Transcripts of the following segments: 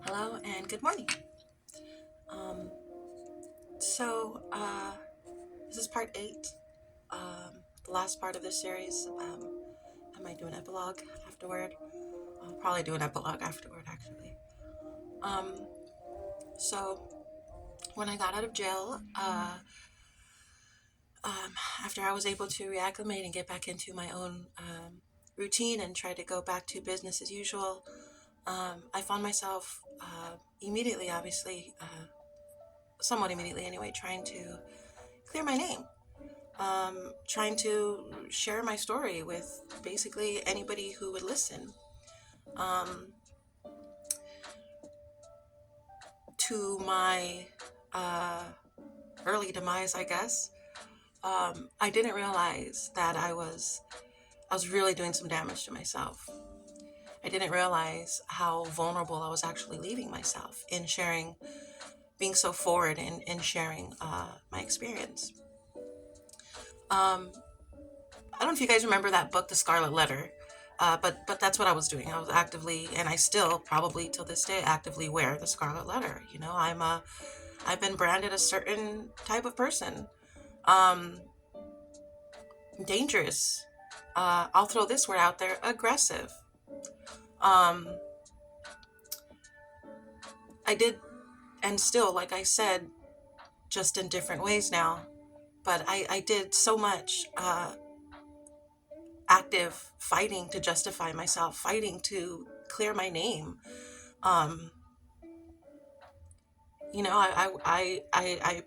Hello and good morning. Um, so, this is part 8, the last part of this series. I might do an epilogue afterward. I'll probably do an epilogue afterward, actually. Um, so, when I got out of jail, um, after I was able to reacclimate and get back into my own routine and try to go back to business as usual, I found myself immediately, obviously, somewhat immediately anyway, trying to clear my name. Trying to share my story with basically anybody who would listen. Um, to my uh, early demise, I guess, I didn't realize that I was really doing some damage to myself. I didn't realize how vulnerable I was actually leaving myself in sharing, being so forward in sharing my experience. Um, I don't know if you guys remember that book, The Scarlet Letter, but that's what I was doing. I was actively, and I still probably till this day actively wear the Scarlet Letter. I've been branded a certain type of person, um, dangerous. I'll throw this word out there: aggressive. Um, I did, and still, like I said, just in different ways now. But I did so much active fighting to justify myself, fighting to clear my name. Um, I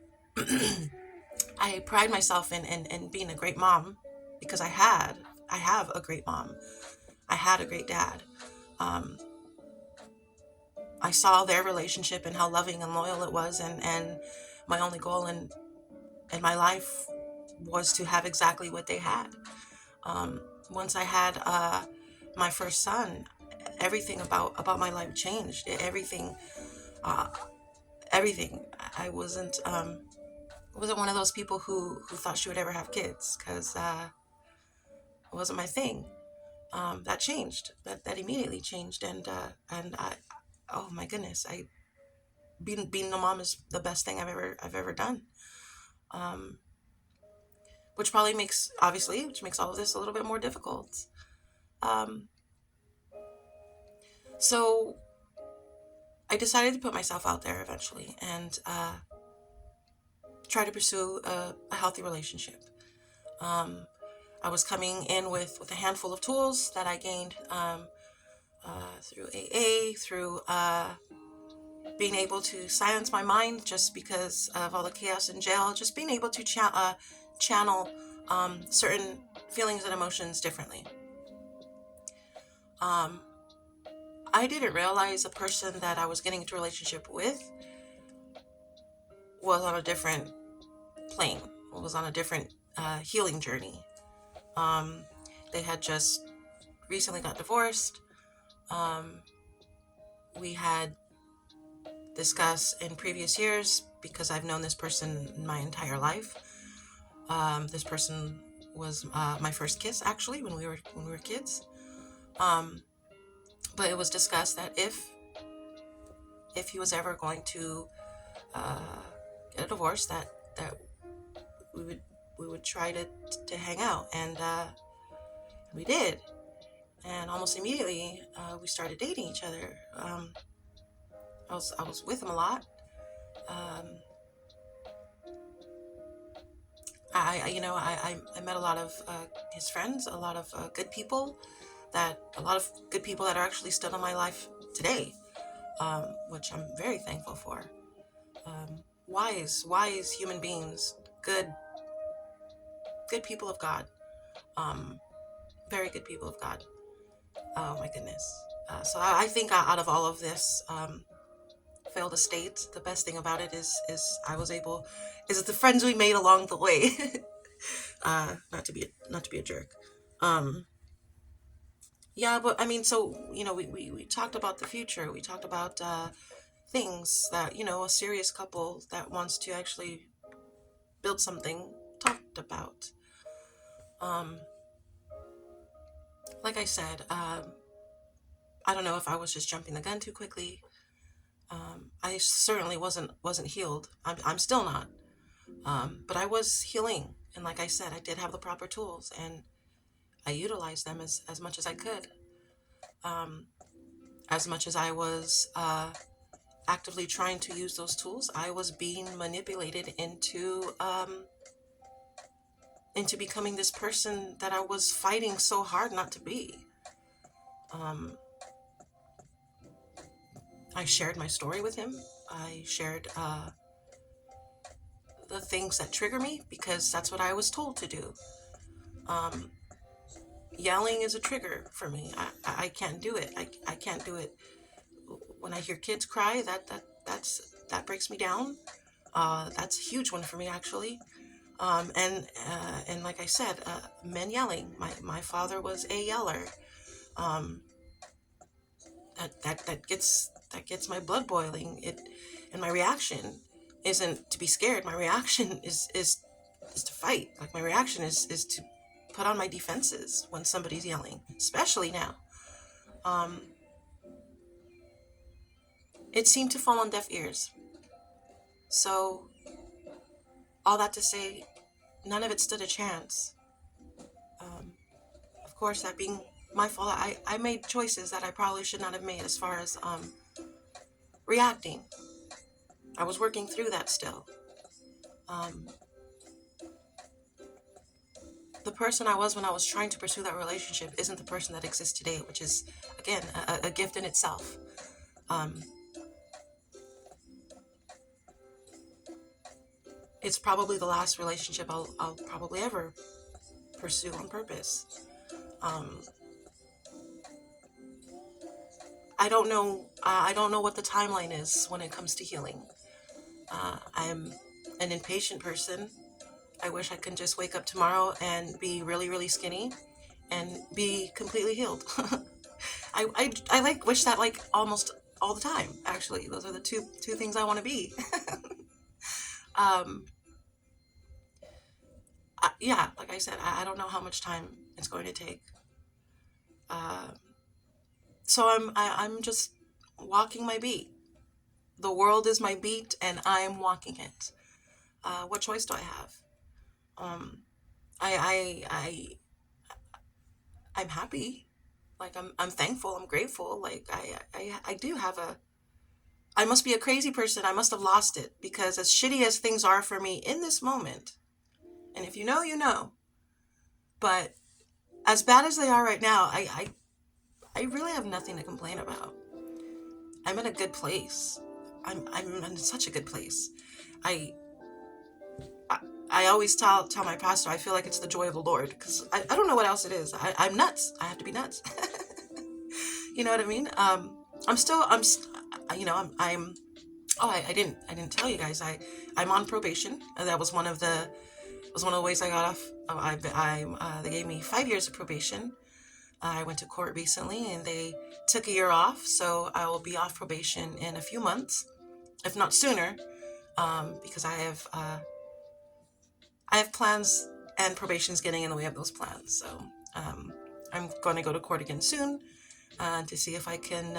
I pride myself in being a great mom because I have a great mom. I had a great dad. Um, I saw their relationship and how loving and loyal it was, and my only goal in my life was to have exactly what they had. Um, Once I had my first son, everything about my life changed. Uh, everything. I wasn't one of those people who thought she would ever have kids because it wasn't my thing. That changed. That immediately changed, and I, oh my goodness, I being a mom is the best thing I've ever done. Um, which makes all of this a little bit more difficult. Um, so I decided to put myself out there eventually and try to pursue a healthy relationship. Um, I was coming in with a handful of tools that I gained through AA, through being able to silence my mind just because of all the chaos in jail, just being able to channel certain feelings and emotions differently. Um, I didn't realize the person that I was getting into a relationship with was on a different plane, was on a different healing journey. Um, they had just recently got divorced. Um, we had discussed in previous years because I've known this person my entire life. This person was my first kiss, actually, when we were kids. Um, but it was discussed that if he was ever going to uh, get a divorce, that we would we would try to hang out, and we did. And almost immediately, we started dating each other. I was with him a lot. Um, I met a lot of his friends, a lot of good people that are actually still in my life today, which I'm very thankful for. Wise human beings, good people of God, um, very good people of God. Oh my goodness. So I think out of all of this failed estate, the best thing about it is I was able, is the friends we made along the way. Not to be a jerk. Um, yeah, but I mean, so we talked about the future. We talked about things that a serious couple that wants to actually build something talked about. Um, like I said, I don't know if I was just jumping the gun too quickly, I certainly wasn't healed. I'm still not. But I was healing, and like I said, I did have the proper tools, and I utilized them as much as I could. Um, as much as I was actively trying to use those tools, I was being manipulated into becoming this person that I was fighting so hard not to be. Um, I shared my story with him. I shared the things that trigger me because that's what I was told to do. Um, Yelling is a trigger for me. I can't do it. I can't do it. When I hear kids cry, that breaks me down. That's a huge one for me, actually. And like I said, men yelling. My father was a yeller. Um, that gets my blood boiling. And my reaction isn't to be scared. My reaction is to fight. Like, my reaction is to put on my defenses when somebody's yelling, especially now. Um, it seemed to fall on deaf ears. So, all that to say, none of it stood a chance. Um, of course, that being my fault, I made choices that I probably should not have made as far as reacting. I was working through that still. Um, the person I was when I was trying to pursue that relationship isn't the person that exists today, which is, again, a gift in itself. Um, it's probably the last relationship I'll probably ever pursue on purpose. Um, I don't know what the timeline is when it comes to healing. I'm an impatient person. I wish I could just wake up tomorrow and be really, really skinny and be completely healed. I like wish that, like, almost all the time. Actually, those are the two things I want to be. um, yeah, like I said, I don't know how much time it's going to take. Uh, so I'm just walking my beat. The world is my beat, and I am walking it. What choice do I have? Um, I'm happy. Like, I'm thankful. I'm grateful. Like, I do have a. I must be a crazy person. I must have lost it, because as shitty as things are for me in this moment, and if you know, you know. But as bad as they are right now, I really have nothing to complain about. I'm in a good place. I'm in such a good place. I I, I always tell my pastor, I feel like it's the joy of the Lord, because I don't know what else it is. I'm nuts. I have to be nuts. You know what I mean? I'm still you know I'm oh, I didn't tell you guys, I'm on probation. That was one of the ways I got off. They gave me 5 years of probation. I went to court recently, and they took a year off, so I will be off probation in a few months, if not sooner, because I have plans, and probation's getting in the way of those plans. So um, I'm going to go to court again soon, to see if I can,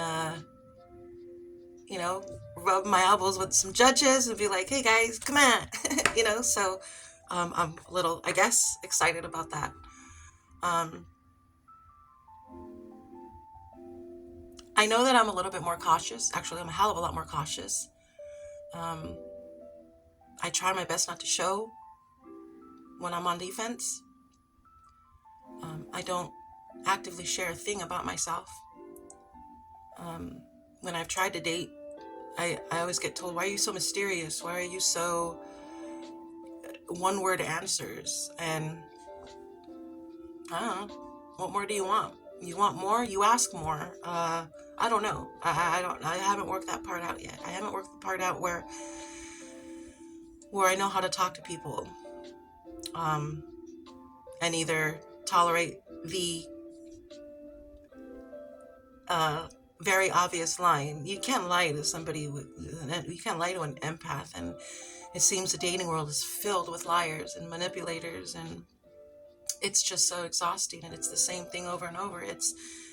you know, rub my elbows with some judges and be like, hey guys, come on, you know. So I'm a little, I guess, excited about that. Um, I know that I'm a little bit more cautious. Actually, I'm a hell of a lot more cautious. Um, I try my best not to show when I'm on defense. I don't actively share a thing about myself. Um, when I've tried to date, I always get told, why are you so mysterious? Why are you so one word answers? And I don't know. What more do you want? You want more? You ask more. I don't know. I haven't worked that part out yet. I haven't worked the part out where I know how to talk to people, um, and either tolerate the uh, very obvious line. You can't lie to somebody you can't lie to an empath, and it seems the dating world is filled with liars and manipulators, and it's just so exhausting, and it's the same thing over and over.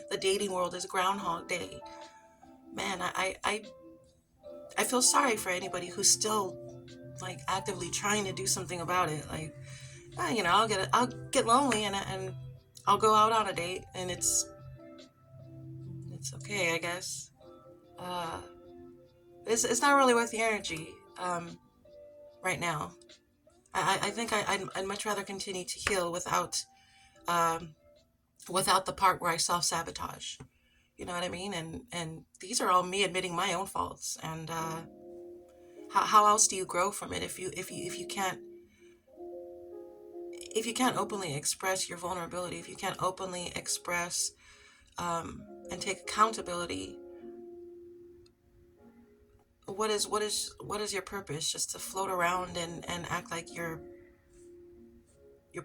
The dating world is Groundhog Day. Man, I feel sorry for anybody who's still like actively trying to do something about it. Like, I'll get lonely and I'll go out on a date, and it's okay, I guess. Uh, it's not really worth the energy right now. I think I'd much rather continue to heal um, without the part where I self sabotage. You know what I mean? And these are all me admitting my own faults. And how else do you grow from it if you can't openly express your vulnerability, if you can't openly express and take accountability? What is your purpose? Just to float around and act like you're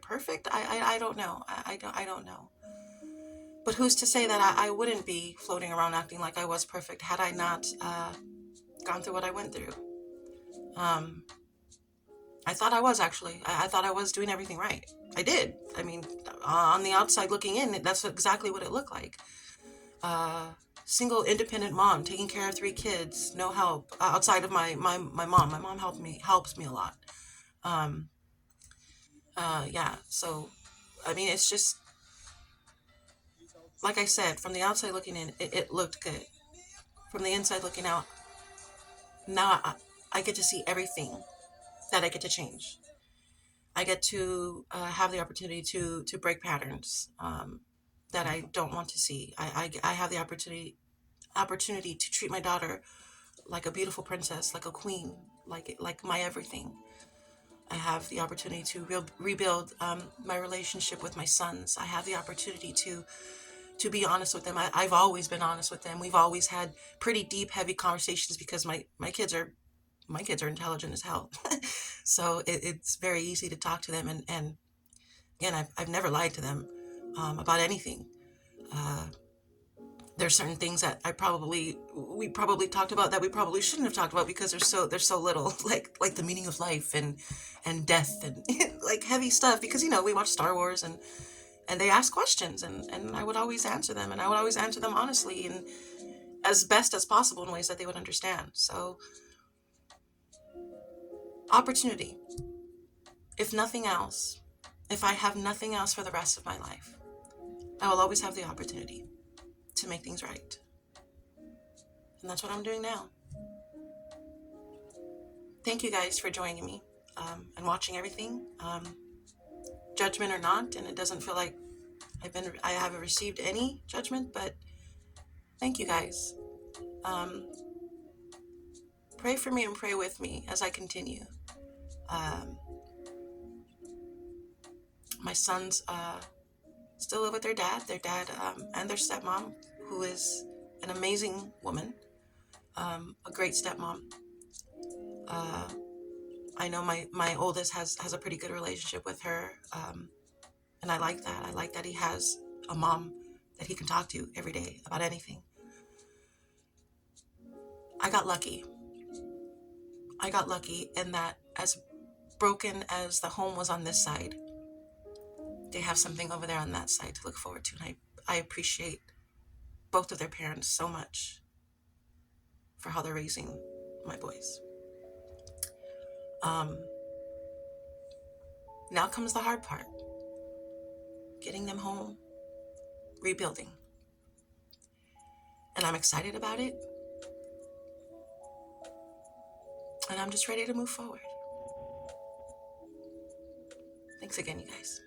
perfect? I don't know. I don't know. But who's to say that I wouldn't be floating around acting like I was perfect had I not gone through what I went through? Um, I thought I was actually. I thought I was doing everything right. I did. I mean, on the outside looking in, that's exactly what it looked like. Uh, Single independent mom, taking care of 3 kids, no help outside of my mom. My mom helps me a lot. Um, yeah. So, I mean, it's just like I said. From the outside looking in, it looked good. From the inside looking out, now I get to see everything that I get to change. I get to have the opportunity to break patterns that I don't want to see. I have the opportunity to treat my daughter like a beautiful princess, like a queen, like my everything. I have the opportunity to rebuild my relationship with my sons. I have the opportunity to be honest with them. I've always been honest with them. We've always had pretty deep, heavy conversations because my kids are intelligent as hell. So it's very easy to talk to them. And again, I've never lied to them about anything. Uh, there's certain things that we probably talked about that we probably shouldn't have talked about because they're so little, like the meaning of life and death and like heavy stuff, because we watch Star Wars, and they ask questions, and I would always answer them, and I would always answer them honestly and as best as possible in ways that they would understand. So opportunity, if nothing else, if I have nothing else for the rest of my life, I will always have the opportunity to make things right. And that's what I'm doing now. Thank you guys for joining me and watching everything, judgment or not. And it doesn't feel like I haven't received any judgment, but thank you guys. Um, Pray for me and pray with me as I continue. Um, my sons still live with their dad and their stepmom, who is an amazing woman, a great stepmom. Uh, I know my oldest has a pretty good relationship with her, and I like that. I like that he has a mom that he can talk to every day about anything. I got lucky. I got lucky in that, as broken as the home was on this side, they have something over there on that side to look forward to. And I appreciate both of their parents so much for how they're raising my boys. Um, Now comes the hard part, getting them home, rebuilding. And I'm excited about it. And I'm just ready to move forward. Thanks again, you guys.